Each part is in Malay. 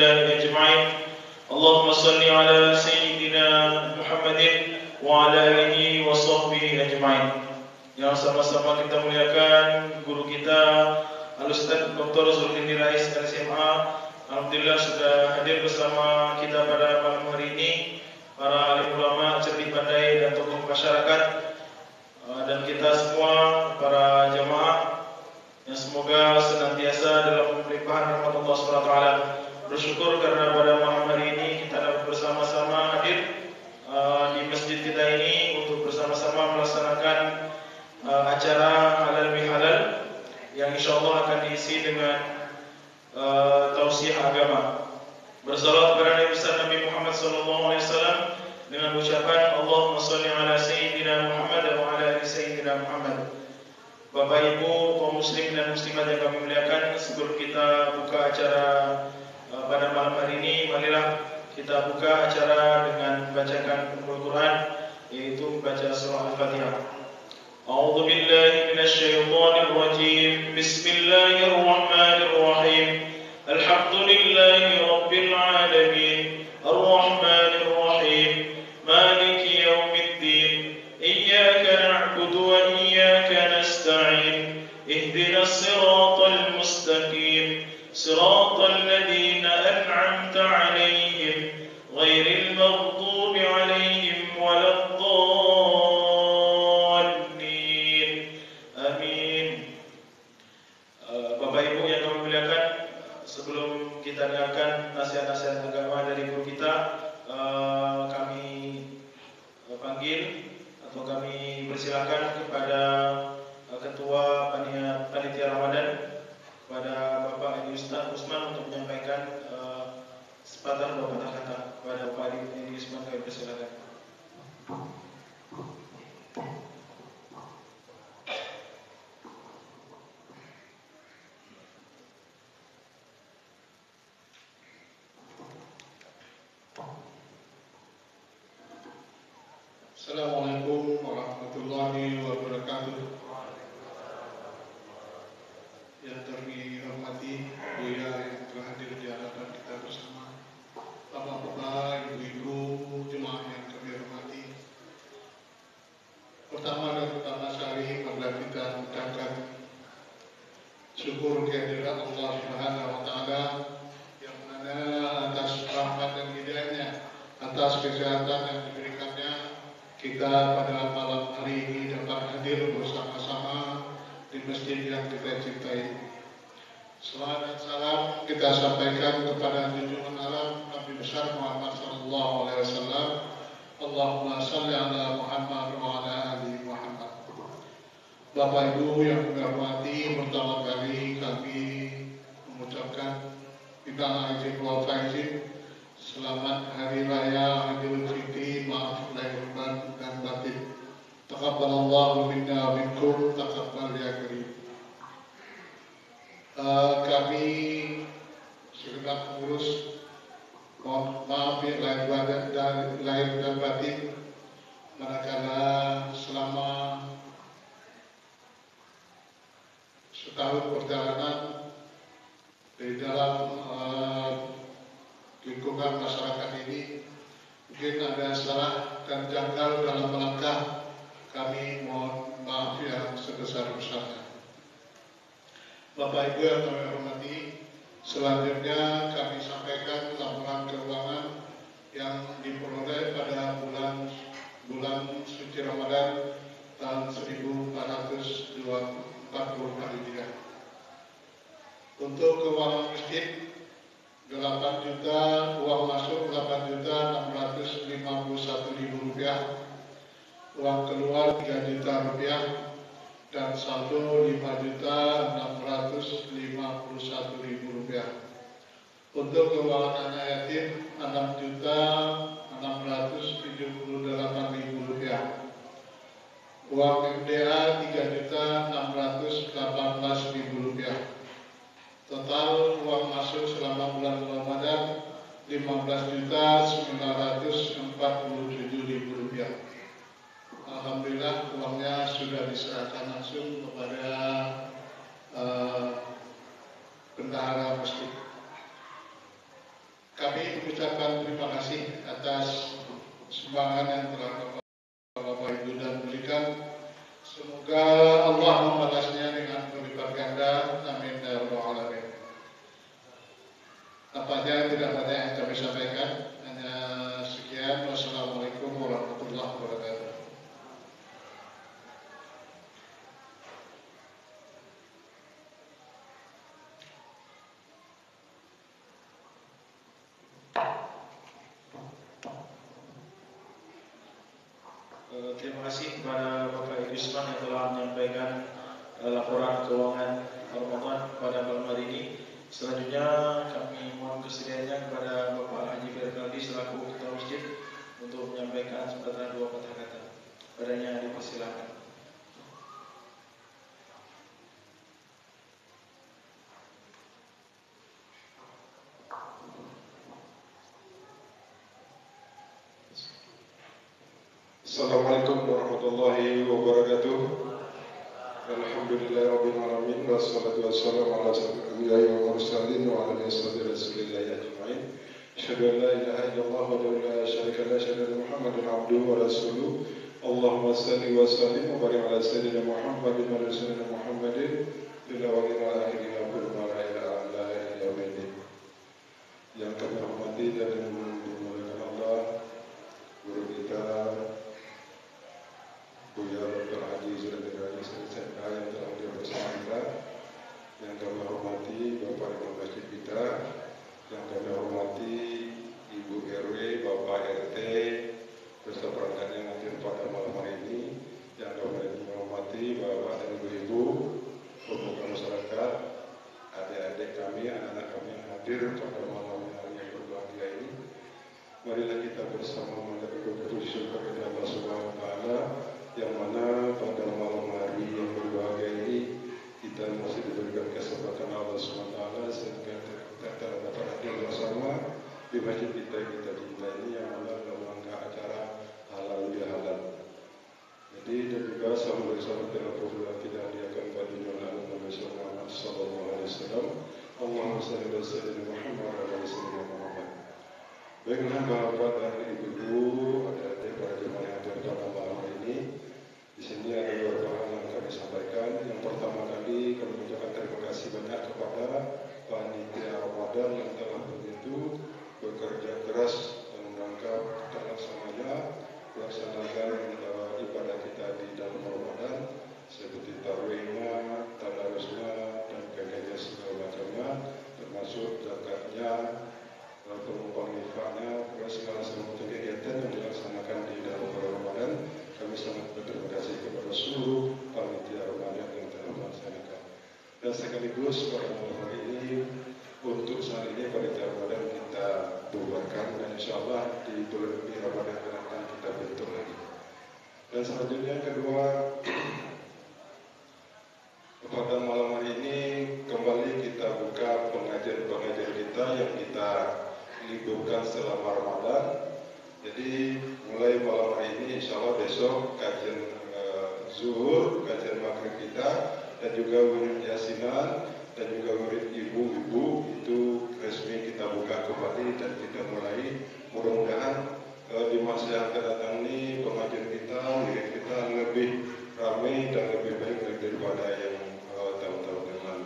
الله أجمعين. اللهم صل على سيدنا محمد وعلى آله وصحبه أجمعين. Yang sama-sama kita muliakan guru kita Al-Ustaz Dr. Zulkifli Rais LCMA. Alhamdulillah sudah hadir bersama kita pada malam hari ini, para alim ulama, cerdik pandai dan tokoh masyarakat, dan kita semua para jamaah yang semoga senantiasa dalam limpahan rahmat Allah SWT. Bersyukur karena pada malam hari ini kita dapat bersama-sama hadir di masjid kita ini untuk bersama-sama melaksanakan acara halal bihalal yang insyaallah akan diisi dengan tausiah agama. Bersalawat kepada Nabi besar Nabi Muhammad SAW dengan ucapan Allahumma sholli ala sayyidina Muhammad wa ala ali sayyidina Muhammad. Bapak Ibu kaum muslim dan muslimat yang kami muliakan, sebelum kita buka acara pada malam hari ini, marilah kita buka acara dengan membacakan Al-Quran, yaitu membaca surah Al-Fatihah. A'udzu billahi minasy syaithanir rajim. Bismillahir rahmanir rahim. Alhamdulillahi rabbil alamin. Ar-rahmanir rahim. Maliki yaumiddin. Iyyaka na'budu wa iyyaka nasta'in. Ihdinas siratal mustaqim. Siratal ladzina an'amta 'alaihim ghairil maghdubi 'alaihim waladdallin. Amin. Bapak Ibu yang kami muliakan, sebelum kita dengarkan nasihat-nasihat agama dari guru kita, kami panggil atau kami persilakan kepada Ketua Panitia Ramadan, kepada Bapak Edi Ustaz Usman untuk menyampaikan sepatah dua patah kata. Kepada Bapak Edi Usman kami persilakan. Assalamualaikum warahmatullahi wabarakatuh. Yang kami hormati Buya yang telah hadir di hadapan kita bersama, Bapak-bapak, ibu-ibu, jemaah yang kami hormati. Pertama dan pertama sekali marilah kita mengucapkan syukur kehadirat Allah Subhanahu wa taala yang mana atas rahmat dan hidayahnya, atas kesehatan yang diberikannya, kita pada malam hari ini dapat hadir bersama-sama di masjid yang kita cintai. Salawat dan salam kita sampaikan kepada junjungan alam Nabi besar Muhammad SAW. Allahumma shalli ala Muhammad wa ala ali Muhammad. Bapak Ibu yang kami hormati, pertama kali kami mengucapkan minal aidin wal faizin, selamat hari raya Idul Fitri, maaf lahir dan batin. Taqabbalallahu minna wa minkum, taqabbal ya karim. Kami segenap pengurus mohon maaf ya lahir dan batin, manakala selama setahun perjalanan di dalam lingkungan masyarakat ini mungkin ada salah dan janggal dalam melangkah. Kami mohon maaf yang sebesar-besarnya. Bapak Ibu yang kami hormati, selanjutnya kami sampaikan laporan keuangan yang diperoleh pada bulan suci Ramadan tahun 1444 Hijriah. Untuk keuangan masjid 8 juta, uang masuk 8.651.000 rupiah, uang keluar 3 juta rupiah, dan saldo 5.651.000 rupiah. Untuk keuangan anak yatim 6.678.000 rupiah, uang MDA 3.618.000 rupiah. Total uang masuk selama bulan Ramadan 15.947.000 rupiah. Alhamdulillah uangnya sudah diserahkan langsung kepada bendahara masjid. mengucapkan terima kasih atas sumbangan yang telah Bapak Ibu dan berikan. Semoga Allah membalasnya dengan berlipat ganda. Amin ya rabbal alamin. Nampaknya tidak banyak yang kami sampaikan. Hanya sekian. Wassalamualaikum warahmatullahi wabarakatuh. Terima kasih kepada Bapak Idrisman yang telah menyampaikan laporan keuangan Ramadan pada malam hari ini. Selanjutnya kami mohon kesediaannya kepada Bapak Haji Firkaldi selaku Ketua Masjid untuk menyampaikan sepatah dua patah kata. Padanya dipersilakan. Assalamualaikum warahmatullahi wabarakatuh. Alhamdulillahirabbil alamin wassalatu wassalamu ala asyrofil anbiya'i wal mursalin wa ala alihi rasulillahi ajmain. Asyhadu an la ilaha illallah wa la syarika lahu asyhadu anna Muhammadan abduhu wa rasuluh. Allahumma shalli wa sallim wa barik ala sayyidina Muhammadin wa ala sayyidina Muhammadin fil awwalin wal akhirin wa ala alihi yaumil. Yang kami hormati dan dimuliakan Allah, guru kita Buya Dr. Haji Zulaiman SMK yang telah hadir bersama kita, yang kami hormati Bapak Imam Masjid kita, yang kami hormati Ibu RW, Bapak RT, beserta perangkat yang hadir pada malam hari ini, yang kami hormati Bapak dan Ibu-Ibu, pemuka masyarakat, adik-adik kami, anak-anak kami yang hadir pada malam hari yang berbahagia ini. Marilah kita bersama mengucapkan syukur kepada Allah Subhanahu wa taala, yang mana pada malam hari yang berbahagia ini kita masih diberikan kesempatan Allah SWT sehingga kita dapat hadir bersama di masjid kita ini yang mana dalam rangka acara halal bihalal. Jadi dan juga sama bersama dengan program kita diakan pada Nabi Muhammad sallallahu alaihi wasallam. Allahumma shalli ala sayyidina Muhammad wa ala sayyidina Muhammad. Baiklah Bapak dan Ibu, adik-adik para jemaah yang hadir pada malam hari ini. Di sini ada beberapa hal yang kami sampaikan. Yang pertama kali kami mengucapkan terima kasih banyak kepada panitia Ramadan yang telah begitu bekerja keras dalam rangka terlaksananya melaksanakan ibadah kita di dalam Ramadan seperti tarawihnya, tadarusnya, dan kegiatan segala macamnya, termasuk zakatnya, penumpang infaknya, segala macam kegiatan yang dilaksanakan di dalam Ramadan. Kami sangat berterima kasih kepada seluruh panitia Ramadan yang telah melaksanakan. Dan sekaligus pada malam hari ini, untuk saat ini panitia Ramadan kita bubarkan dan insya Allah di bulan Ramadan akan kita bentuk lagi. Dan selanjutnya yang kedua, pada malam hari ini kembali kita buka pengajian-pengajian kita yang kita liburkan selama Ramadan. Jadi mulai malam hari ini insya Allah besok kajian zuhur, kajian maghrib kita, dan juga wirid yasinan, dan juga wirid ibu-ibu itu resmi kita buka kembali dan kita mulai. Mudah-mudahan di masa yang akan datang ini pengajian kita, wirid kita lebih ramai dan lebih baik daripada yang tahun-tahun yang lalu.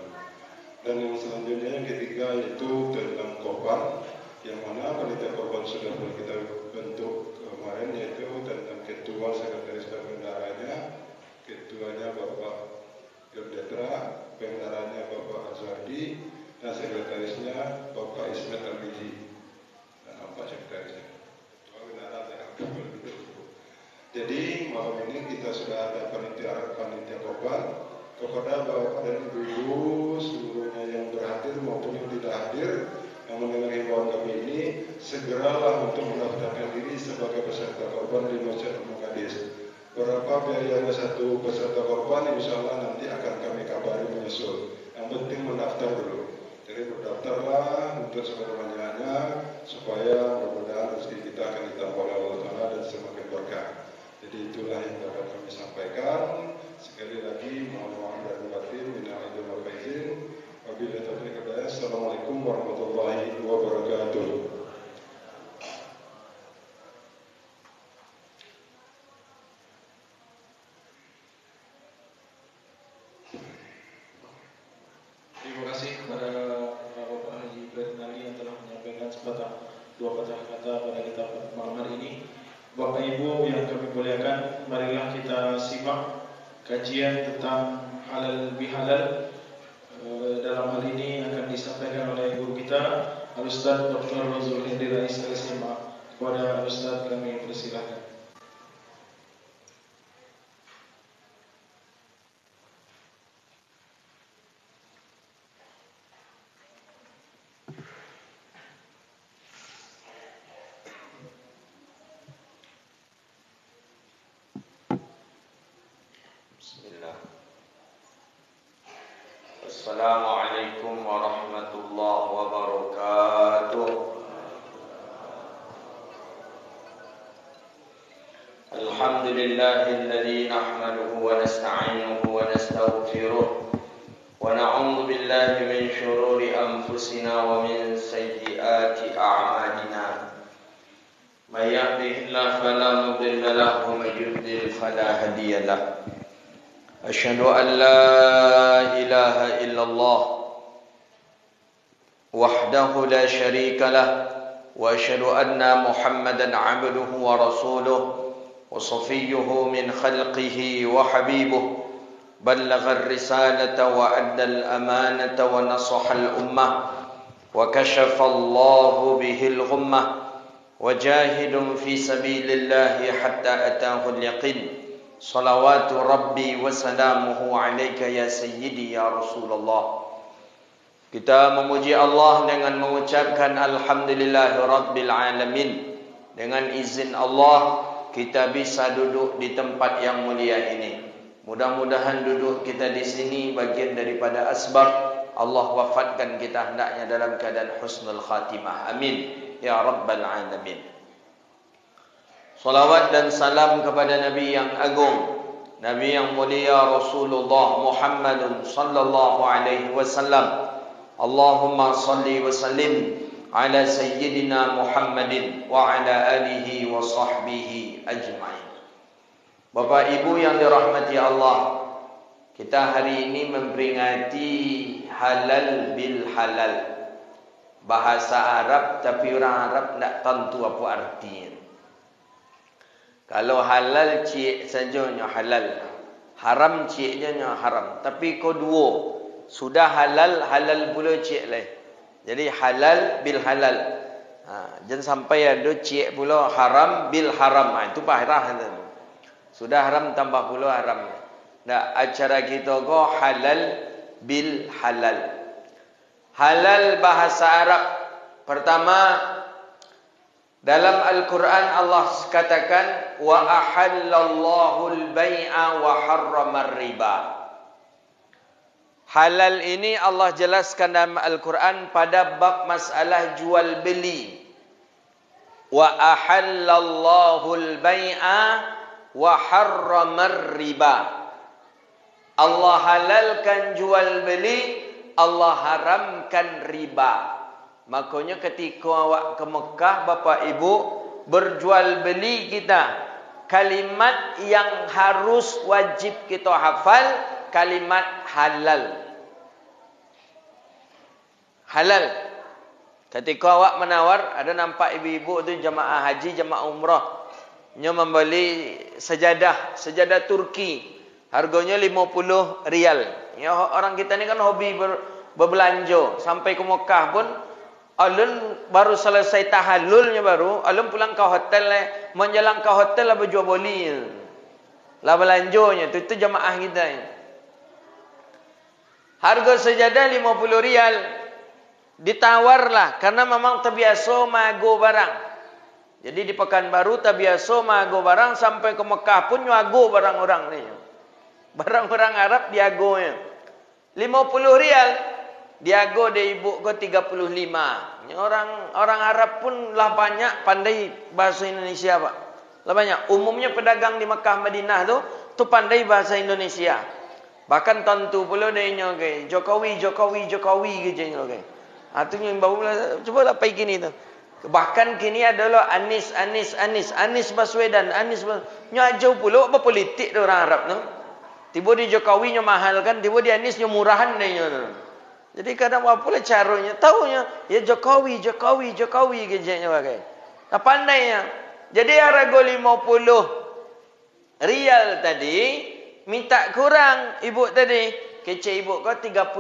Dan yang selanjutnya yang ketiga yaitu tentang korban, yang mana panitia korban sudah mulai kita bentuk kemarin, yaitu tentang ketua, sekretaris dan bendaranya. Ketuanya Bapak Yodetra, bendaranya Bapak Azwardi, dan sekretarisnya Bapak Ismet Al-Biji. Dan apa sekretarisnya? Jadi malam ini kita sudah ada panitia korban. Kepada Bapak dan Ibu seluruhnya yang berhadir maupun yang tidak hadir, yang mendengar himbauan kami ini, segeralah untuk mendaftarkan diri sebagai peserta korban di Masjid Al-Muqaddis. Berapa biayanya satu peserta korban, insya Allah nanti akan kami kabari menyusul. Yang penting mendaftar dulu. Jadi berdaftarlah untuk sebanyak-banyaknya supaya mudah-mudahan rezeki kita akan ditambah oleh Allah Taala dan semakin berkah. Jadi itulah yang dapat kami sampaikan. Sekali lagi mohon maaf dan batin, minal aidin wal faizin. Wabillahi taufiq wal hidayah. Assalamualaikum warahmatullahi wabarakatuh. dua patah kata pada kita malam hari ini. Bapak Ibu yang kami muliakan, marilah kita simak kajian tentang halal bihalal. Dalam hal ini akan disampaikan oleh guru kita Al-Ustaz Dr. Zulhindi Rais LSMA. Kepada Al-Ustaz kami persilakan. Assalamualaikum warahmatullahi wabarakatuh. Alhamdulillahilladzi nahmaduhu wa nasta'inuhu wa nastaghfiruh wa na'udzu billahi min shururi anfusina wa min sayyiati a'malina. May yahdihillahu fala mudilla lahu wa may yudlil fala hadiya lahu. Asyhadu an la ilaha illallah wahdahu la syarika lah wa asyhadu anna Muhammadan 'abduhu wa rasuluh wa safiyyuhu min khalqihi wa habibuh ballagha ar-risalata wa adda al-amanata wa nasaha al-ummah wa kashafa Allahu bihi al-ghummah wa jahidun fi sabilillahi hatta atahu al-yaqin. Salawatu Rabbi wa salamuhu alaika ya Sayyidi ya Rasulullah. Kita memuji Allah dengan mengucapkan Alhamdulillahi Rabbil Alamin. Dengan izin Allah kita bisa duduk di tempat yang mulia ini. Mudah-mudahan duduk kita di sini bagian daripada asbab Allah wafatkan kita hendaknya dalam keadaan husnul khatimah. Amin ya Rabbal Alamin. Salawat dan salam kepada Nabi yang agung, Nabi yang mulia Rasulullah Muhammadun sallallahu alaihi wasallam. Allahumma salli wa sallim ala sayyidina Muhammadin wa ala alihi wa sahbihi ajma'in. Bapak Ibu yang dirahmati Allah, kita hari ini memperingati halal bil halal. Bahasa Arab tapi orang Arab tak tentu apa artinya. Kalau halal cik sajanya halal, haram ciknya haram. Tapi kedua sudah halal, halal pula cik lah. Jadi halal bil halal. Jangan sampai ada cik pula haram bil haram. Itu parah. Sudah haram tambah pula haram. Nah, acara kita go halal bil halal. Halal bahasa Arab. Pertama, dalam Al-Quran Allah katakan wa ahallallahu al-bai'a wa harrama riba. Halal ini Allah jelaskan dalam Al-Quran pada bab masalah jual beli. Wa ahallallahu al-bai'a wa harrama riba. Allah halalkan jual beli, Allah haramkan riba. Makanya ketika awak ke Mekah, Bapak Ibu, berjual beli kita, kalimat yang harus wajib kita hafal, kalimat halal. Halal. Ketika awak menawar, ada nampak ibu-ibu tu jemaah haji, jemaah umrah, nya membeli sejadah Turki. Harganya 50 rial. Ya, orang kita ni kan hobi berbelanja. Sampai ke Mekah pun alun baru selesai tahallulnya baru alun pulang ke hotel menjelang ke hotel lah berjual beli lah belanjonya itu jemaah kita. Harga sejadah 50 rial ditawarlah karena memang terbiasa mago barang. Jadi di Pekanbaru terbiasa mago barang, sampai ke Mekah pun nyago barang orang ni. Barang-barang Arab diagonya 50 rial. Diago dia ibu ke 35. Orang Arab pun lah banyak pandai bahasa Indonesia, Pak. Lah banyak. Umumnya pedagang di Mekah Madinah tu pandai bahasa Indonesia. Bahkan tentu pula dia ke Jokowi gitu ke. Tu yang baru cuba lah pergi kini tu. Bahkan kini adalah Anies Baswedan, jauh pula apa politik tu orang Arab tu. Tiba di Jokowi nya mahal kan, tiba di Anies nya murahan dia. Jadi kadang apa pula caranya? Taunya ya Jokowi kejanya pakai. Nah, pandainya. Jadi harga 50 rial tadi minta kurang ibu tadi. Kecil ibu kau 35.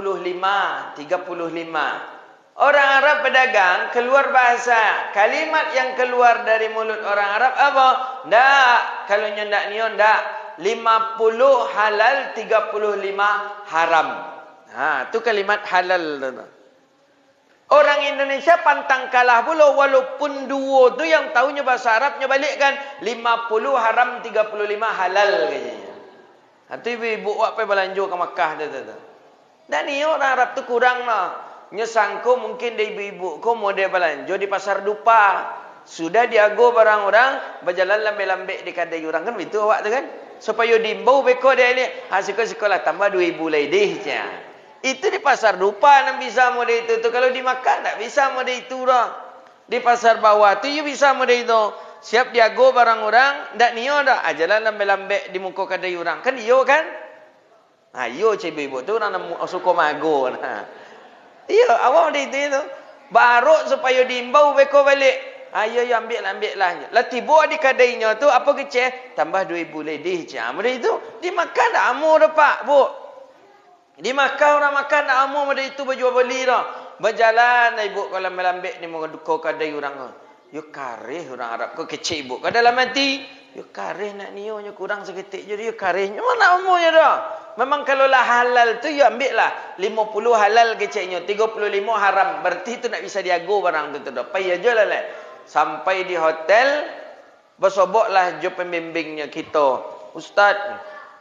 Orang Arab pedagang keluar bahasa. Kalimat yang keluar dari mulut orang Arab apa? Ndak. Kalau ndak nion ndak. 50 halal, 35 haram. Ha, tu kalimat halal. Orang Indonesia pantang kalah pula walaupun dua tu yang tahunya bahasa Arabnya balikkan 50 haram 35 halal kayaknya. Ha tu ibu-ibu buat pergi belanja ke Makkah tu. Dan ni orang Arab tu kurang lah. Nyesangko mungkin dia ibu-ibu ko model belanja di pasar dupa. Sudah diago barang orang berjalan lambe-lambe di kedai orang kan begitu awak tu kan. Supaya diimbau beko dia ni. Ha sekolah tambah 2,000 lebih je. Itu di pasar dupa nak bisa model itu. Kalau di Makkah tak bisa model itu dah. Di pasar bawah tu you bisa model itu. Siap diago barang orang, ndak nio dah. Jalan lambe-lambe di muka kedai orang. Kan iyo kan? Ha iyo cik ibu tu orang suka mago. Nah. Iyo awak model itu. Baru supaya diimbau beko balik. Ayo ambil lah. Lah tiba di kedainya tu apa kecil? Tambah 2,000 lebih je. Model itu di Makkah dah amu dah pak, Bu. Di Makkah orang makan nak amu pada itu berjual beli dah. Berjalan ibu kalau melambek ni mau duko kadai orang. Yo kareh orang Arab ko kecil ibu. Ka dalam hati, yo kareh nak nionya kurang seketik je yo karehnya mana amunya dah. Memang kalau lah halal tu yo ambil lah 50 halal kecilnya, 35 haram. Berarti tu nak bisa diago barang tu dah. Payah je lah. Sampai di hotel bersoboklah jo pembimbingnya kita. Ustaz,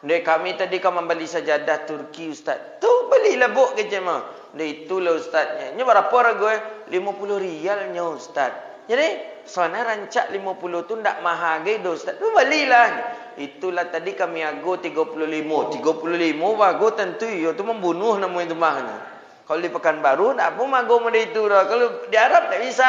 dia kami tadi kau membeli sajadah Turki Ustaz. Tu belilah buk kecil mah. Dia itulah Ustaznya. Nya berapa harga? 50 rialnya Ustaz. Jadi sana rancak 50 tu ndak mahal gede Ustaz. Tu belilah. Itulah tadi kami ago 35. 35 bago tentu yo tu membunuh namanya tu mahnya. Kalau di Pekanbaru ndak pun mago model itu dah. Kalau di Arab tak bisa.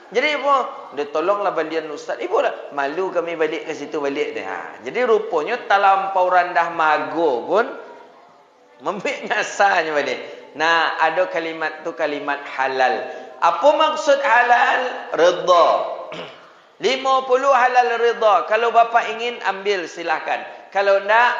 Jadi apa? Dia tolonglah balian Ustaz. Ibu lah. Malu kami balik ke situ balik dia. Ha. Jadi rupanya talampau rendah mago pun membik nyasanya balik. Nah, ada kalimat tu kalimat halal. Apa maksud halal? Redha. 50 halal redha. Kalau bapa ingin ambil silakan. Kalau enggak,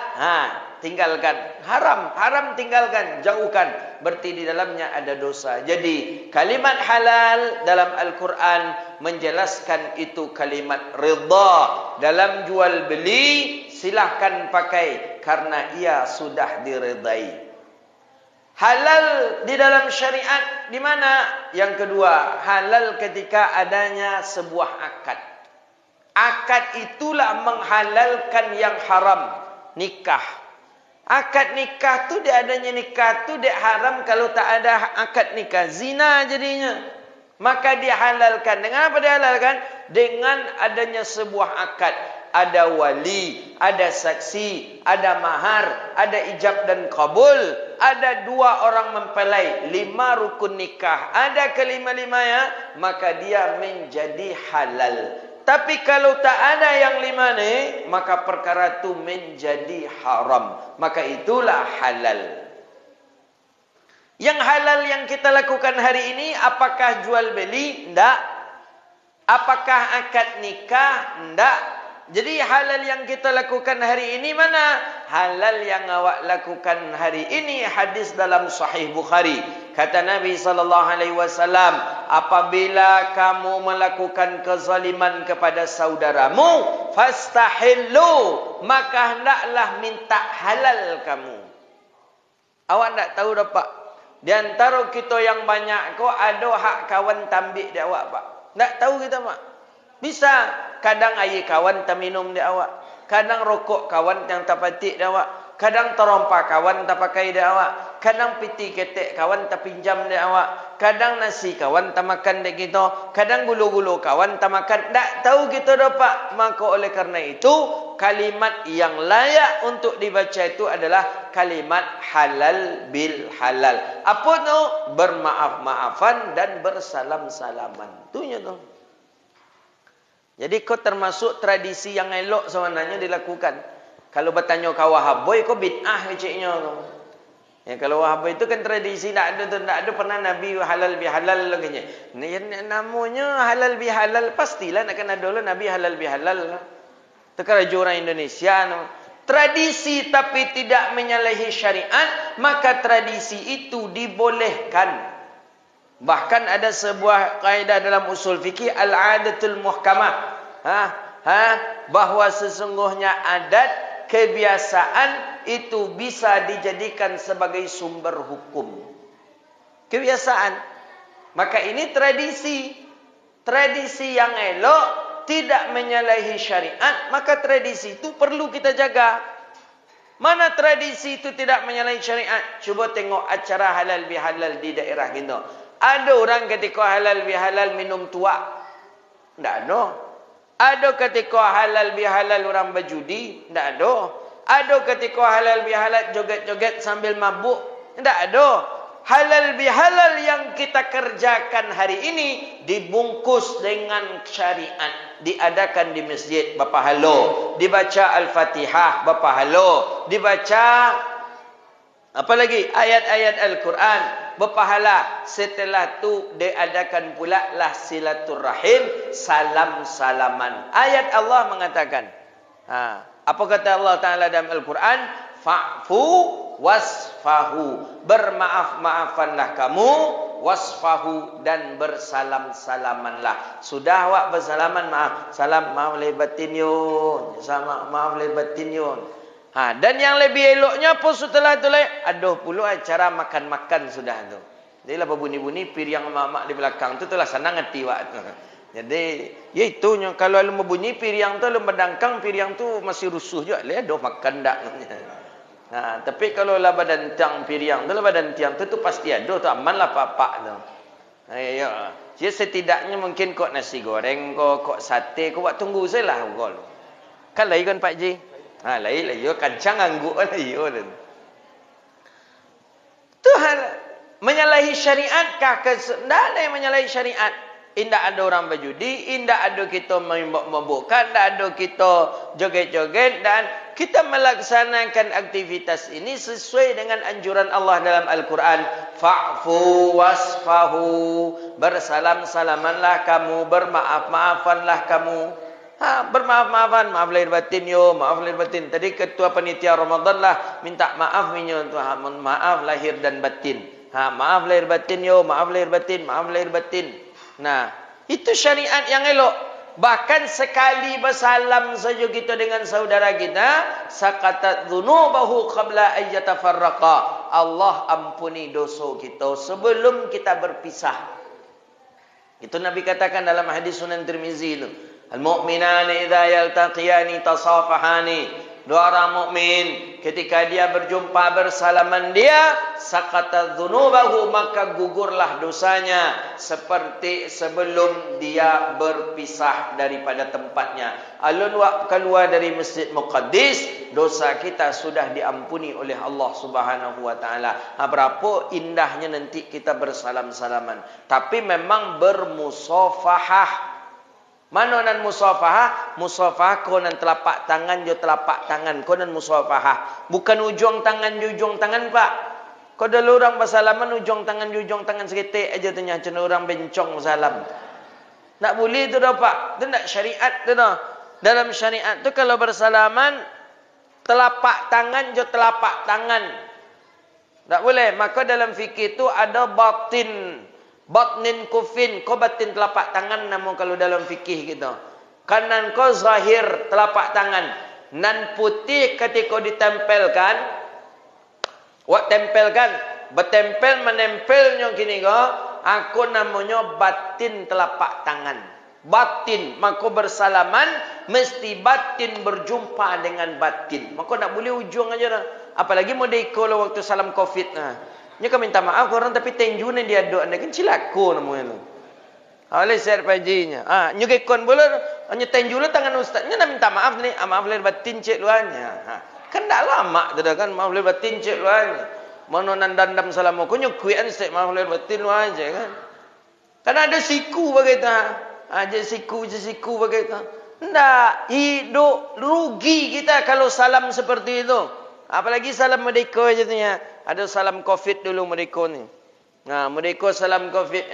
tinggalkan. Haram tinggalkan, jauhkan. Berarti di dalamnya ada dosa. Jadi kalimat halal dalam Al-Quran menjelaskan itu kalimat ridha. Dalam jual beli silahkan pakai karena ia sudah diridai. Halal di dalam syariat di mana? Yang kedua, halal ketika adanya sebuah akad. Akad itulah menghalalkan yang haram, nikah. Akad nikah tu dia adanya nikah tu dia haram kalau tak ada akad nikah. Zina jadinya. Maka dihalalkan. Dengan apa dihalalkan? Dengan adanya sebuah akad. Ada wali, ada saksi, ada mahar, ada ijab dan kabul. Ada 2 orang mempelai, 5 rukun nikah. Ada kelima-limanya, maka dia menjadi halal. Tapi kalau tak ada yang 5 ni, maka perkara itu menjadi haram. Maka itulah halal. Yang halal yang kita lakukan hari ini, apakah jual beli? Tidak. Apakah akad nikah? Tidak. Jadi halal yang kita lakukan hari ini mana? Halal yang awak lakukan hari ini hadis dalam Sahih Bukhari. Kata Nabi SAW, apabila kamu melakukan kezaliman kepada saudaramu, fastahillu, maka hendaklah minta halal kamu. Awak tak tahu dah Pak. Di antara kita yang banyak kau ada hak kawan tambik di awak Pak. Tak tahu kita Pak. Bisa kadang air kawan tak minum di awak. Kadang rokok kawan yang tak patik di awak. Kadang terompa kawan tak pakai di awak. Kadang piti ketek kawan tak pinjam di awak. Kadang nasi kawan tak makan di kita. Kadang gulu-gulu kawan tak makan. Tak tahu kita dapat. Maka oleh karena itu, kalimat yang layak untuk dibaca itu adalah kalimat halal bil halal. Apa tu? Bermaaf-maafan dan bersalam-salaman. Itunya tu. Jadi kau termasuk tradisi yang elok sebenarnya dilakukan. Kalau bertanya kau wahaboy, kau bid'ah keciknya. Ya, kalau Wahhabi itu kan tradisi, tak ada pernah Nabi halal bihalal lagi. Namanya halal bihalal, pastilah akan ada lah Nabi halal bihalal. Terkadang orang Indonesia tradisi tapi tidak menyalahi syariat, maka tradisi itu dibolehkan. Bahkan ada sebuah kaidah dalam usul fikih al-adatul muhkamah. Bahawa sesungguhnya adat, kebiasaan itu bisa dijadikan sebagai sumber hukum. Kebiasaan. Maka ini tradisi. Tradisi yang elok, tidak menyalahi syariat, maka tradisi itu perlu kita jaga. Mana tradisi itu tidak menyalahi syariat? Cuba tengok acara halal bihalal di daerah kita. Ada orang ketika halal bihalal minum tuak? Tak ada. Ada ketika halal bihalal orang berjudi? Tak ada. Ada ketika halal bihalal joget-joget sambil mabuk? Tak ada. Halal bihalal yang kita kerjakan hari ini dibungkus dengan syariat. Diadakan di masjid, berpahala. Dibaca Al-Fatihah, berpahala. Dibaca apa lagi? Ayat-ayat Al-Quran, berpahala. Setelah tu diadakan pula lah silaturrahim, salam-salaman. Ayat Allah mengatakan, apa kata Allah Ta'ala dalam Al-Quran? Fa'fu wasfahu. Bermaaf-maafanlah kamu, wasfahu, dan bersalam-salamanlah. Sudah awak bersalaman, maaf. Salam, maaf lahir batin yun. Maaf lahir batin yun. Dan yang lebih eloknya pun setelah itu ada pula acara makan-makan sudah tu. Jadi lah berbunyi-bunyi piring mak-mak di belakang tu telah senang hati waktu. Jadi, ya itu kalau lu membunyi piring tu, lu mendangkang piring tu masih rusuh juga. Lihat dah makan dak. Tapi kalau lah badan tiang piring tu, lah badan tiang tu pasti ada tu, aman lah papak tu. Ya. Jadi setidaknya mungkin kok nasi goreng, kok sate, kok buat tunggu saya lah. Kan lain kan Pak Ji? Lain lah. Yo kancang angguk lah. Yo. Tuhan menyalahi syariat kah? Tak ada yang menyalahi syariat. Indah ada orang berjudi, indah ada kita memabukkan, tak ada kita joget-joget, dan kita melaksanakan aktivitas ini sesuai dengan anjuran Allah dalam Al-Quran. Fa'fu wasfahu. Bersalam-salamanlah kamu, bermaaf-maafanlah kamu. Bermaaf-maafan, maaf lahir batin yo, maaf lahir batin. Tadi ketua panitia Ramadan lah minta maaf minyo, maaf lahir dan batin. Maaf lahir batin yo, maaf lahir batin, maaf lahir batin. Nah, itu syariat yang elok. Bahkan sekali bersalam saja kita dengan saudara kita, saqatat dzunubahu qabla an yatafarraqa. Allah ampuni dosa kita sebelum kita berpisah. Itu Nabi katakan dalam hadis Sunan Tirmizi itu. Al-mu'minani idza yaltaqiyani tasafahani. Dua orang mukmin ketika dia berjumpa bersalaman dia, saqata dzunubahu, maka gugurlah dosanya seperti sebelum dia berpisah daripada tempatnya. Alun wak keluar dari Masjid Muqaddis, dosa kita sudah diampuni oleh Allah Subhanahu wa taala. Berapa indahnya nanti kita bersalam-salaman. Tapi memang bermusafahah. Mana nan musafahah? Musafahah kau nan telapak tangan jo telapak tangan. Kau nan musafahah. Bukan ujung tangan jo ujung tangan, Pak. Kau dulu orang bersalaman ujung tangan jo ujung tangan seketik aja tu nya cina orang bencong salam. Tak boleh tu dah, Pak. Itu tak syariat tu dah. Dalam syariat tu kalau bersalaman telapak tangan jo telapak tangan. Tak boleh. Maka dalam fikih tu ada batnin kufin, kau batin telapak tangan namun kalau dalam fikih kita. Kanan kau zahir telapak tangan. Nan putih ketika ditempelkan, bertempel menempelnya gini kau, aku namanya batin telapak tangan. Batin, maka bersalaman mesti batin berjumpa dengan batin. Maka nak boleh ujung aja dah. Apalagi mau kalau waktu salam Covid Nya kau minta maaf korang tapi tenju ni dia dok anda kan cilako namanya tu. Oleh share pajinya. Nyugekon boleh nya tenju lu tangan ustaznya nak minta maaf ni. Maaf lahir batin cik luarnya. Kan dak lama tu dah kan maaf lahir batin cik luarnya. Mana nan dandam salam ko nya kuian sik maaf lahir batin lu aja kan. Kan ada siku bagai ta. Je siku bagai ta. Ndak hidup rugi kita kalau salam seperti itu. Apalagi salam merdeka aja tu nya. Ada salam Covid dulu mereka ni. Nah, mereka salam Covid.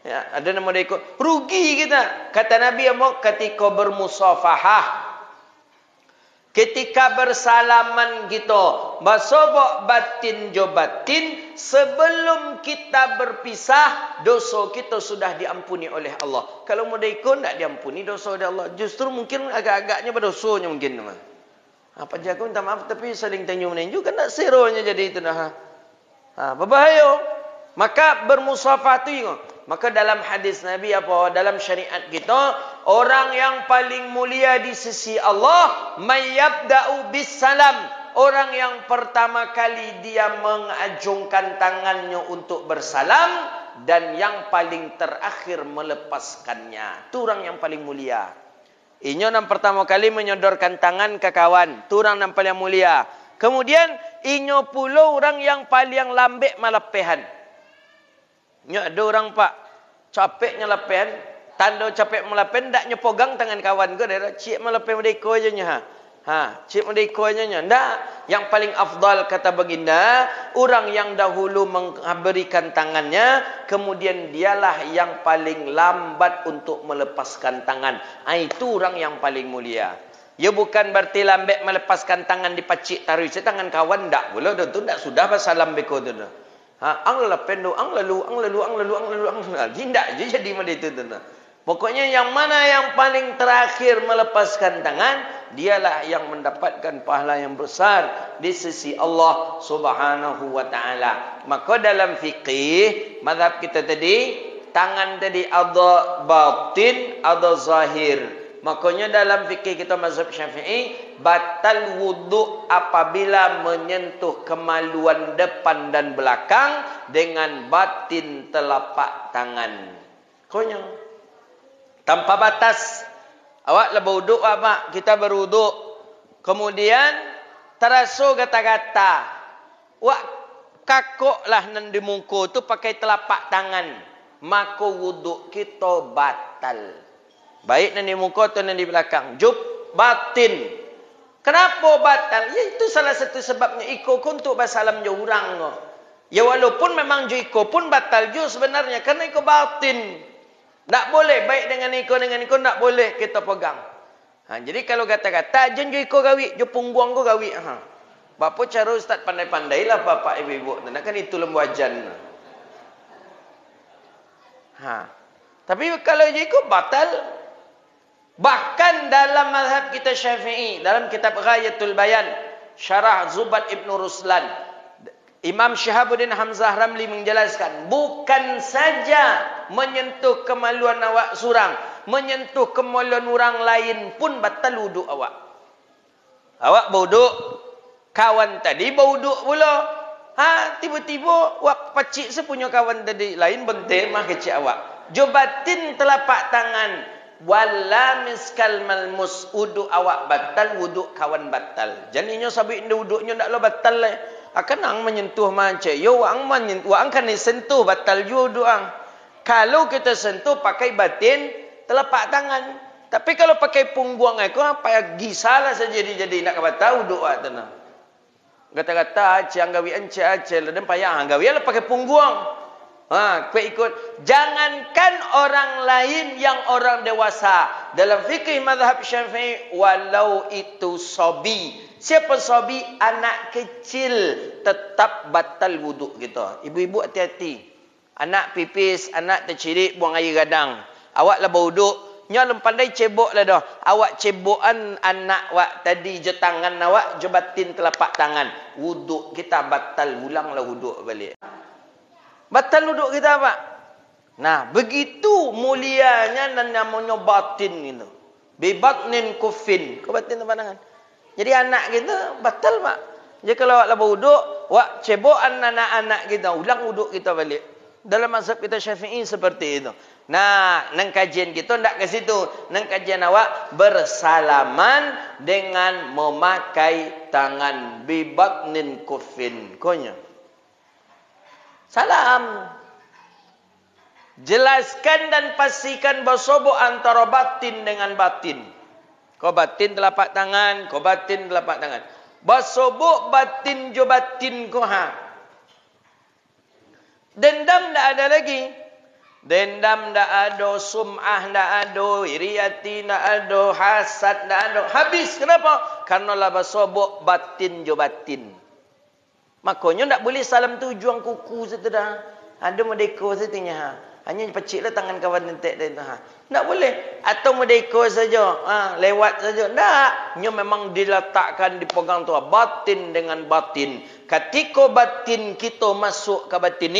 Ya, ada nama mereka. Rugi kita. Kata Nabi Muhammad ketika bermusafahah. Ketika bersalaman kita, basobok batin jo batin, sebelum kita berpisah, dosa kita sudah diampuni oleh Allah. Kalau mereka tak diampuni dosa oleh Allah, justru mungkin agak-agaknya berdosanya mungkin. Apa jago minta maaf tapi saling tanya-tanya juga nak seronya jadi itu dah. Berbahaya. Maka bermusafah tu maka dalam hadis Nabi apa? Dalam syariat kita, orang yang paling mulia di sisi Allah, mayyabda'u bis salam. Orang yang pertama kali dia mengajungkan tangannya untuk bersalam dan yang paling terakhir melepaskannya. Itu orang yang paling mulia. Inyo yang pertama kali menyodorkan tangan ke kawan. Itu orang yang paling mulia. Kemudian inyo pula orang yang paling lambek melepehan. Nya ada orang pak capek nyelepen, tanda capek melepen dak nyepogang tangan kawan ke daerah cik melepen mereka aja nya. Cik mereka aja nya. Ndak, yang paling afdal kata baginda, orang yang dahulu memberikan tangannya, kemudian dialah yang paling lambat untuk melepaskan tangan. Itu orang yang paling mulia. Ya bukan berarti lambat melepaskan tangan dipacik taruh tangan kawan ndak pula tu ndak sudah salam beko tu. Ang lepen do, ang lalu. Tidak je jadi macam itu. Pokoknya yang mana yang paling terakhir melepaskan tangan, dialah yang mendapatkan pahala yang besar di sisi Allah Subhanahu wa taala. Maka dalam fikih mazhab kita tadi, tangan tadi ada batin, ada zahir. Makanya dalam fikih kita mazhab Syafi'i, batal wudu apabila menyentuh kemaluan depan dan belakang dengan batin telapak tangan. Konya tanpa batas. Awak lepas wudu apa? Kita berwudu. Kemudian terasa kata-kata. Wak kakoklah nan di muka tu pakai telapak tangan. Maka wudu kita batal. Baik nan di muka atau nan di belakang. Jub batin. Kenapa batal? Ya itu salah satu sebabnya. Iko untuk bersalam je orang. Ya walaupun memang je iko pun batal je sebenarnya. Kerana iko batin. Tak boleh. Baik dengan iko tak boleh kita pegang. Jadi kalau kata-kata jen je iko gawi. Je pungguang ko gawi. Bapa cara ustaz pandai-pandai lah bapak ibu-ibu. Kan itu lembu ajan. Tapi kalau je iko batal. Bahkan dalam mazhab kita Syafi'i, dalam kitab Ghayatul Bayan, Syarah Zubat Ibn Ruslan, Imam Syihabuddin Hamzah Ramli menjelaskan, bukan saja menyentuh kemaluan awak surang, menyentuh kemaluan orang lain pun batal wuduk awak. Awak berwuduk, kawan tadi berwuduk pula. Tiba-tiba awak pacik sepunya kawan tadi lain bentik mah kecil awak. Jobatin telapak tangan. Wala miskal malmus, wuduk awak batal, wuduk kawan batal. Jadinya sabik wuduknya ndaklah batal lah. Akan ang menyentuh macam yo ang menyentuh, ang kan sentuh batal ju wuduk ang. Kalau kita sentuh pakai batin telapak tangan. Tapi kalau pakai pungguang aku apa gisalah saja jadi nak batal wuduk awak tanah. Kata-kata ciang gawi ence ace dan payah gawi lah pakai pungguang. Kau ikut. Jangankan orang lain yang orang dewasa. Dalam fikih mazhab Syafi'i, walau itu sobi. Siapa sobi? Anak kecil. Tetap batal wuduk kita. Ibu-ibu hati-hati. Anak pipis, anak tercirik, buang air gadang. Awak lah berwuduk. Nya pandai cebok lah dah. Awak cebokan anak awak tadi je tangan awak, je batin telapak tangan. Wuduk kita batal. Ulanglah wuduk balik. Batal wuduk kita apa? Nah, begitu mulianya dan namanya batin gitu. Bibatnin kufin. Kau batin apa tangan? Jadi anak kita batal pak. Jadi kalau awak lepas wuduk, awak cebokan anak-anak kita, ulang wuduk kita balik. Dalam mazhab kita Syafi'i seperti itu. Nah, nang kajian kita ndak ke situ. Nang kajian awak bersalaman dengan memakai tangan bibatnin kufin. Konya. Salam. Jelaskan dan pastikan bersobok antara batin dengan batin. Kau batin telapak tangan, kau batin telapak tangan. Bersobok batin jo batin kau Dendam tak ada lagi. Dendam tak ada, sum'ah tak ada, iriati tak ada, hasad tak ada. Habis. Kenapa? Karena laba sobok batin jo batin. Makanya tak boleh salam tu juang kuku saja dah. Ada medeko saja. Hanya peciklah tangan kawan nentek dah. Tak boleh. Atau medeko saja. Lewat saja. Tak. Nya memang diletakkan, dipegang tu batin dengan batin. Ketika batin kita masuk ke batin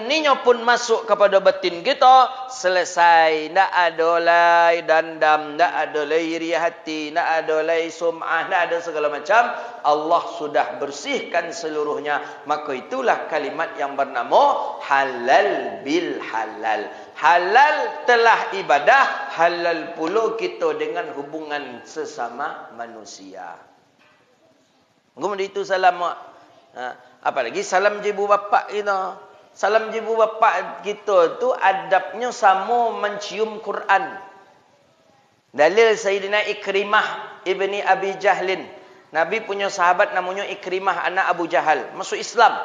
ninya pun masuk kepada batin kita, selesai. Tak ada lagi dendam, tak ada lagi iri hati, tak ada lagi sum'ah, tak ada segala macam. Allah sudah bersihkan seluruhnya. Maka itulah kalimat yang bernama halal bil halal. Halal telah ibadah, halal pula kita dengan hubungan sesama manusia. Kemudian itu salam. Apalagi salam ibu bapa kita. Salam ibu bapa kita tu adabnya sama mencium Quran. Dalil Sayyidina Ikrimah ibni Abi Jahlin. Nabi punya sahabat namanya Ikrimah anak Abu Jahal. Masuk Islam.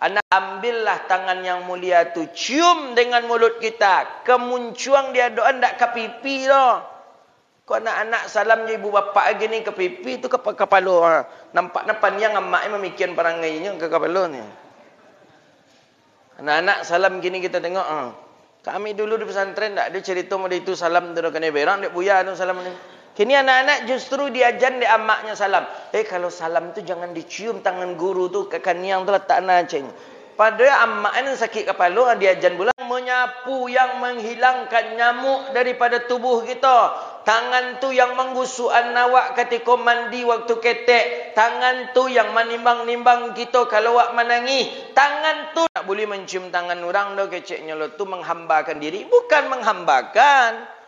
Anak ambillah tangan yang mulia tu, cium dengan mulut kita. Kemuncuang dia doa ndak ke pipi dah. Kau anak-anak salam je ibu bapa gini ke pipi tu ke kepala. Nampak yang amak memikirkan perangainya ke kepala ni. Anak-anak salam gini kita tengok. Kami dulu di pesantren tak ada cerita model itu salam tu kena berang dek buya tu salam ni. Kini anak-anak justru diajar dek amaknya salam. Kalau salam tu jangan dicium tangan guru tu ke kaniang tu letak nacing. Pada amak ni sakit kepala diajar pula menyapu yang menghilangkan nyamuk daripada tubuh kita. Tangan tu yang menggusukan awak ketika mandi waktu ketek. Tangan tu yang menimbang-nimbang kita kalau awak menangis. Tangan tu tak boleh mencium tangan orang dah keceknya lo tu menghambakan diri. Bukan menghambakan.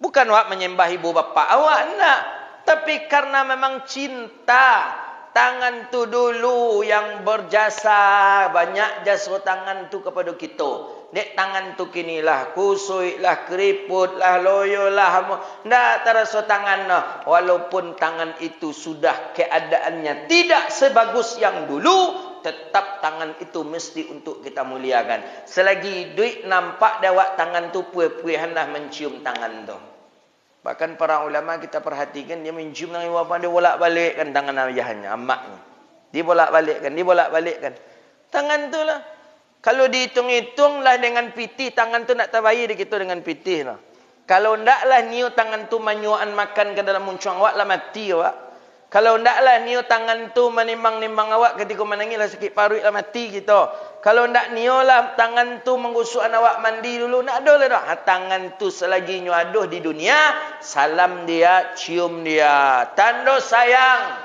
Bukan awak menyembah ibu bapa awak nak. Tapi karena memang cinta. Tangan tu dulu yang berjasa. Banyak jasa tangan tu kepada kita. Dek tangan tu kini lah kusui lah, keriput lah, loyo lah. Tak terasa tangan lah. Walaupun tangan itu sudah keadaannya tidak sebagus yang dulu, tetap tangan itu mesti untuk kita muliakan. Selagi duit nampak dawak tangan tu puih-puihan lah mencium tangan tu. Bahkan para ulama kita perhatikan dia mencium tangan ibu bapa, dia bolak-balikkan tangan ayahnya, amaknya. Dia bolak-balikkan. Tangan tu lah. Kalau dihitung-hitung lah dengan pitih, tangan tu nak terbayi dia gitu dengan pitih lah. Kalau ndak lah niu tangan tu menyuan makan ke dalam muncuang awak lah mati awak. Kalau ndak lah niu tangan tu menimbang-nimbang awak ketika menangis lah sakit parut lah mati gitu. Kalau ndak niu lah tangan tu menggusukan awak mandi dulu, nak ada lah dah. Tangan tu selagi niu aduh di dunia, salam dia, cium dia. Tanda sayang.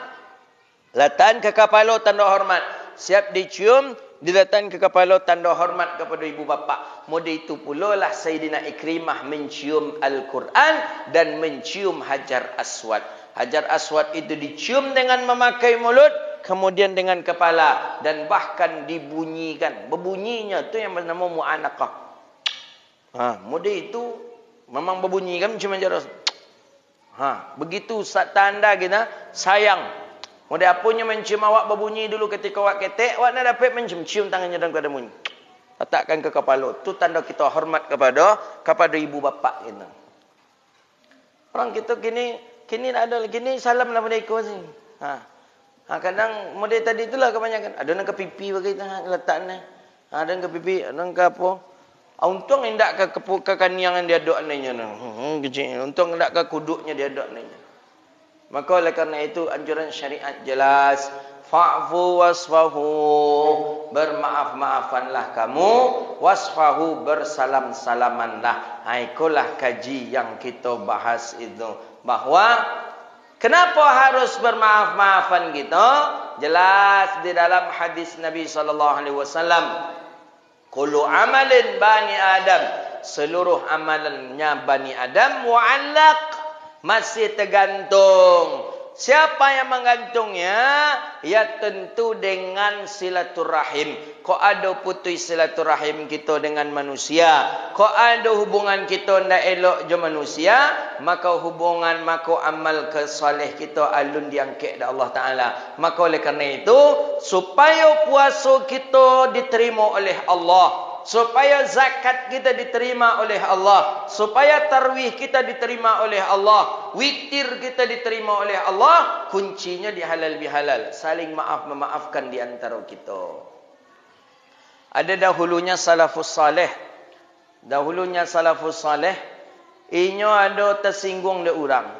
Latan ke kepala tanda hormat. Siap dicium, diletakkan ke kepala tanda hormat kepada ibu bapa. Model itu pula lah Sayyidina Ikrimah mencium Al-Quran dan mencium Hajar Aswad. Hajar Aswad itu dicium dengan memakai mulut, kemudian dengan kepala. Dan bahkan dibunyikan. Berbunyinya tu yang bernama mu'anaqah. Model itu memang berbunyi kan mencium Hajar Aswad. Begitu tanda kita sayang. Model apanya mencium awak berbunyi dulu ketika awak ketek, awak nak dapat mencium tangannya dalam keadaan bunyi. Letakkan ke kepala. Itu tanda kita hormat kepada ibu bapa kita. Orang kita kini ada gini salam lah mereka sini. Kadang model tadi itulah kebanyakan. Ada nak ke pipi bagi letaknya. Ada nak ke pipi, ada nak ke apa. Untung hendak ke kaniangan dia dok nanya. Kecil. Untung hendak ke kuduknya dia dok nanya. Maka oleh kerana itu anjuran syariat jelas. Fa'fu wasfahu. Bermaaf-maafanlah kamu. Wasfahu bersalam-salamanlah. Itulah kaji yang kita bahas itu. Bahawa kenapa harus bermaaf-maafan kita? Jelas di dalam hadis Nabi SAW. Kullu amalin bani Adam. Seluruh amalannya bani Adam. Mu'allaq. Masih tergantung Siapa yang menggantungnya? Ya tentu dengan silaturahim. Kok ada putus silaturahim kita dengan manusia, kok ada hubungan kita ndak elok je manusia, maka hubungan, maka amal kesaleh kita alun diangkat dah Allah Taala. Maka oleh kerana itu, supaya puasa kita diterima oleh Allah, supaya zakat kita diterima oleh Allah, supaya tarwih kita diterima oleh Allah, witir kita diterima oleh Allah, kuncinya di halal bihalal, saling maaf memaafkan di antara kita. Ada dahulunya salafus saleh. Dahulunya salafus saleh, inyo ada tersinggung de orang.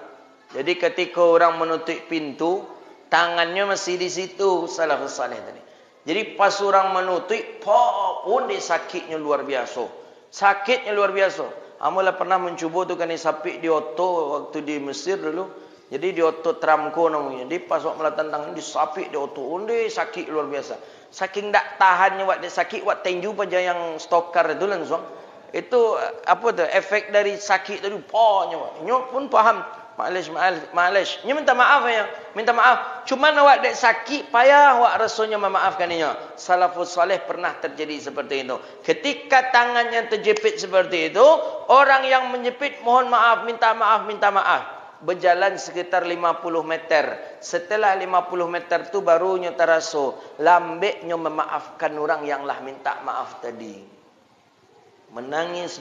Jadi ketika orang menutup pintu, tangannya masih di situ salafus saleh tadi. Jadi pas orang menutup, pun dia sakitnya luar biasa. Sakitnya luar biasa. Amulah pernah mencuba tu kan sapit di oto waktu di Mesir dulu. Jadi di oto Tramco namanya. Di pas waktu melatan tangan di sapit di oto, onde sakit luar biasa. Saking tak tahannya wak dia sakit, wak tenju pada yang stokar itu langsung. Itu apa tu? Efek dari sakit tadi, pokoknya wak. Nyok pun faham. Malaysia. Nya minta maaf ya. Minta maaf. Cuma awak dek sakit, payah awak rasanya memaafkan dia. Salafus saleh pernah terjadi seperti itu. Ketika tangannya terjepit seperti itu, orang yang menjepit mohon maaf, minta maaf, minta maaf. Berjalan sekitar 50 meter. Setelah 50 meter tu barunya terasa lambeknya memaafkan orang yang lah minta maaf tadi. Menangis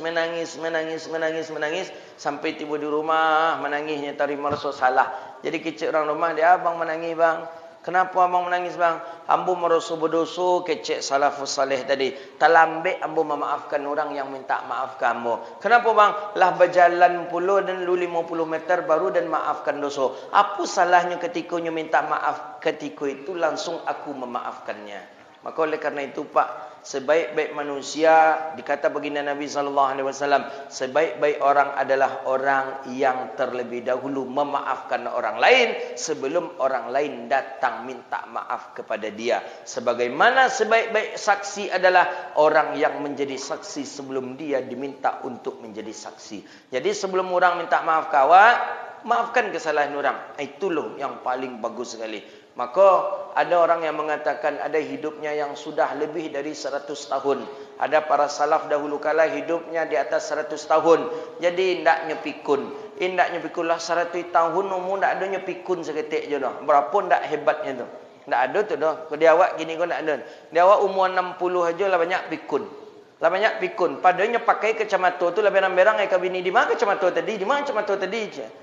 sampai tiba di rumah, menangisnya tadi merasa salah. Jadi kecik orang rumah dia, abang menangis bang. Kenapa abang menangis bang? Ambo merasa berdosa, kecik salafus saleh tadi. Talambek ambo memaafkan orang yang minta maaf kamu. Kenapa bang? Lah berjalan puluh dan 50 meter baru dan maafkan dosa. Apa salahnya ketika minta maaf? Ketika itu langsung aku memaafkannya. Maka oleh karena itu Pak, sebaik-baik manusia, dikata baginda Nabi SAW, sebaik-baik orang adalah orang yang terlebih dahulu memaafkan orang lain sebelum orang lain datang minta maaf kepada dia. Sebagaimana sebaik-baik saksi adalah orang yang menjadi saksi sebelum dia diminta untuk menjadi saksi. Jadi sebelum orang minta maaf kawan, maafkan kesalahan orang. Itulah yang paling bagus sekali. Maka ada orang yang mengatakan ada hidupnya yang sudah lebih dari 100 tahun. Ada para salaf dahulu kala hidupnya di atas 100 tahun. Jadi ndaknya pikun. Ndaknya pikun lah 100 tahun umur ndak ada nyepikun seketik je dah. Berapa ndak hebatnya tu. Ndak ada tu dah. Dia awak gini kau ndak ada. Dia awak umur 60 aja lah banyak pikun. Lah banyak pikun. Padanya pakai kacamata tu lah berang-berang ke bini di mana kacamata tadi? Di mana kacamata tadi je.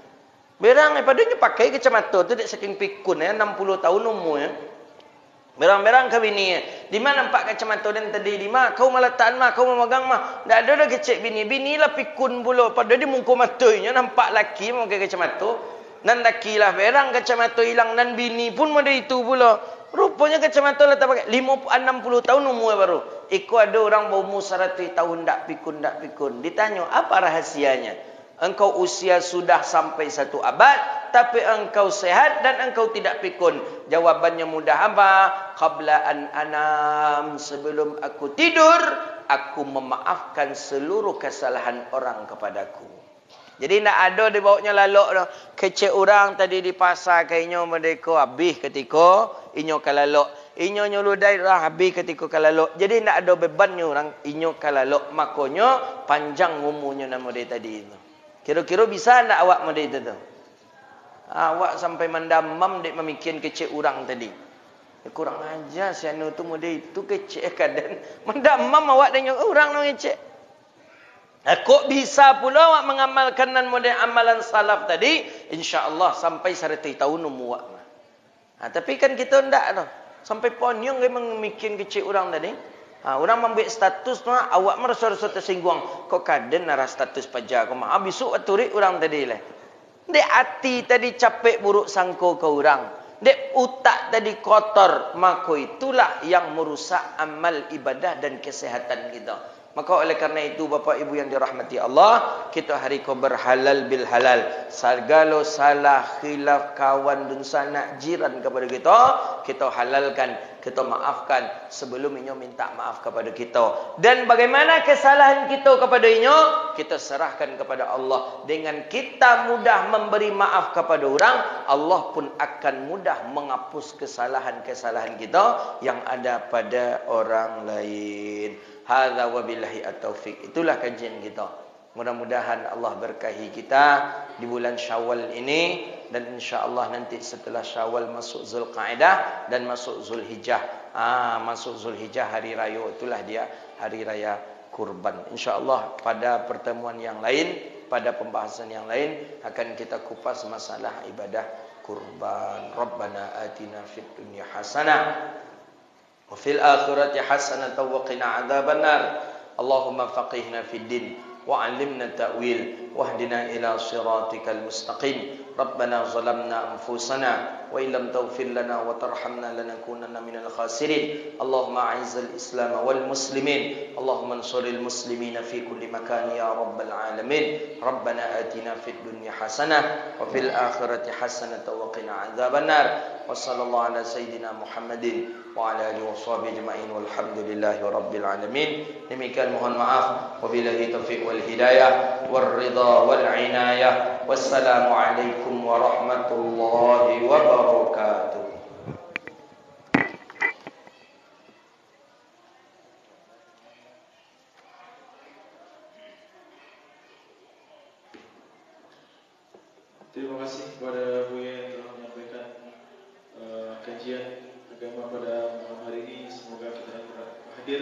Berang padanya pakai kacamata tu dek saking pikun ya 60 tahun umurnya. Berang-berang ke bini ya. Di mana nampak kacamata dan tadi di mana kau malah tahan mah kau memegang mah. Ndak ada dah kecek bini. Bini lah pikun pula. Padahal dia muka matanya nampak laki pakai kacamata. Nan laki lah berang kacamata hilang nan bini pun ada itu pula. Rupanya kacamata lah tak pakai 60 tahun umur baru. Iku ada orang berumur 100 tahun ndak pikun. Ditanya apa rahasianya? Engkau usia sudah sampai 1 abad, tapi engkau sehat dan engkau tidak pikun. Jawabannya mudah apa? Qabla an anam, sebelum aku tidur, aku memaafkan seluruh kesalahan orang kepadaku. Jadi tidak ada dibawanya lalok dah. Kecek orang tadi di pasar kayaknya mereka habis ketika inyo kalalok. Inyo nyuludai dah habis ketika kalalok. Jadi tidak ada bebannya orang inyo kalalok. Makanya panjang umurnya nama dia tadi itu. Kira-kira bisa tak awak model itu tu? Awak sampai mendamam dek memikirkan kecek orang tadi. Kurang ajar si anu tu model itu kecek kadang. Mendamam awak dengan orang nak kecek. Kok bisa pula awak mengamalkan model amalan salaf tadi? InsyaAllah sampai 100 tahun umur awak. Tapi kan kita tidak tu. Sampai ponyong dia memikirkan kecek orang tadi. Orang membuat status tu awak merasa-rasa tersinggung. Kok kadang nara status pajak kau mah besok aturik orang tadi lah. Dek hati tadi capek buruk sangko ke orang. Dek utak tadi kotor, maka itulah yang merusak amal ibadah dan kesehatan kita. Maka oleh karena itu Bapak Ibu yang dirahmati Allah, kita hari kau berhalal bil halal. Segala salah khilaf kawan dan sanak jiran kepada kita halalkan. kita maafkan sebelum inyo minta maaf kepada kita. Dan bagaimana kesalahan kita kepada inyo, kita serahkan kepada Allah. Dengan kita mudah memberi maaf kepada orang, Allah pun akan mudah menghapus kesalahan-kesalahan kita yang ada pada orang lain. Hadza wabillahi at-taufiq. Itulah kajian kita. Mudah-mudahan Allah berkahi kita di bulan Syawal ini, dan insya-Allah nanti setelah Syawal masuk Zulqa'dah dan masuk Zulhijjah. Masuk Zulhijjah hari raya, itulah dia hari raya kurban. Insya-Allah pada pertemuan yang lain, pada pembahasan yang lain akan kita kupas masalah ibadah kurban. Rabbana atina fid dunya hasanah wa fil akhirati hasanah wa qina adzabannar. Allahumma faqihna fid din وعلمنا التأويل واهدنا إلى صراطك المستقيم. ربنا ظلمنا أنفسنا وإن لم تغفر لنا وترحمنا لنكونن من الخاسرين. اللهم أعز الإسلام والمسلمين، اللهم انصر المسلمين في كل مكان يا رب العالمين. ربنا آتنا في الدنيا حسنة وفي الآخرة حسنة وقنا عذاب النار. وصلى الله على سيدنا محمد وعلى آله وصحبه أجمعين والحمد لله رب العالمين. Demikian mohon maaf. Wabillahi taufiq wal hidayah wal ridha wal inayah. Wassalamu alaikum warahmatullahi wabarakatuh. Terima kasih kepada Buya yang telah menyampaikan kajian agama pada malam hari ini. Semoga kita yang hadir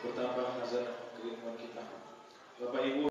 bertambah nazar keilmuan kita. Bapak Ibu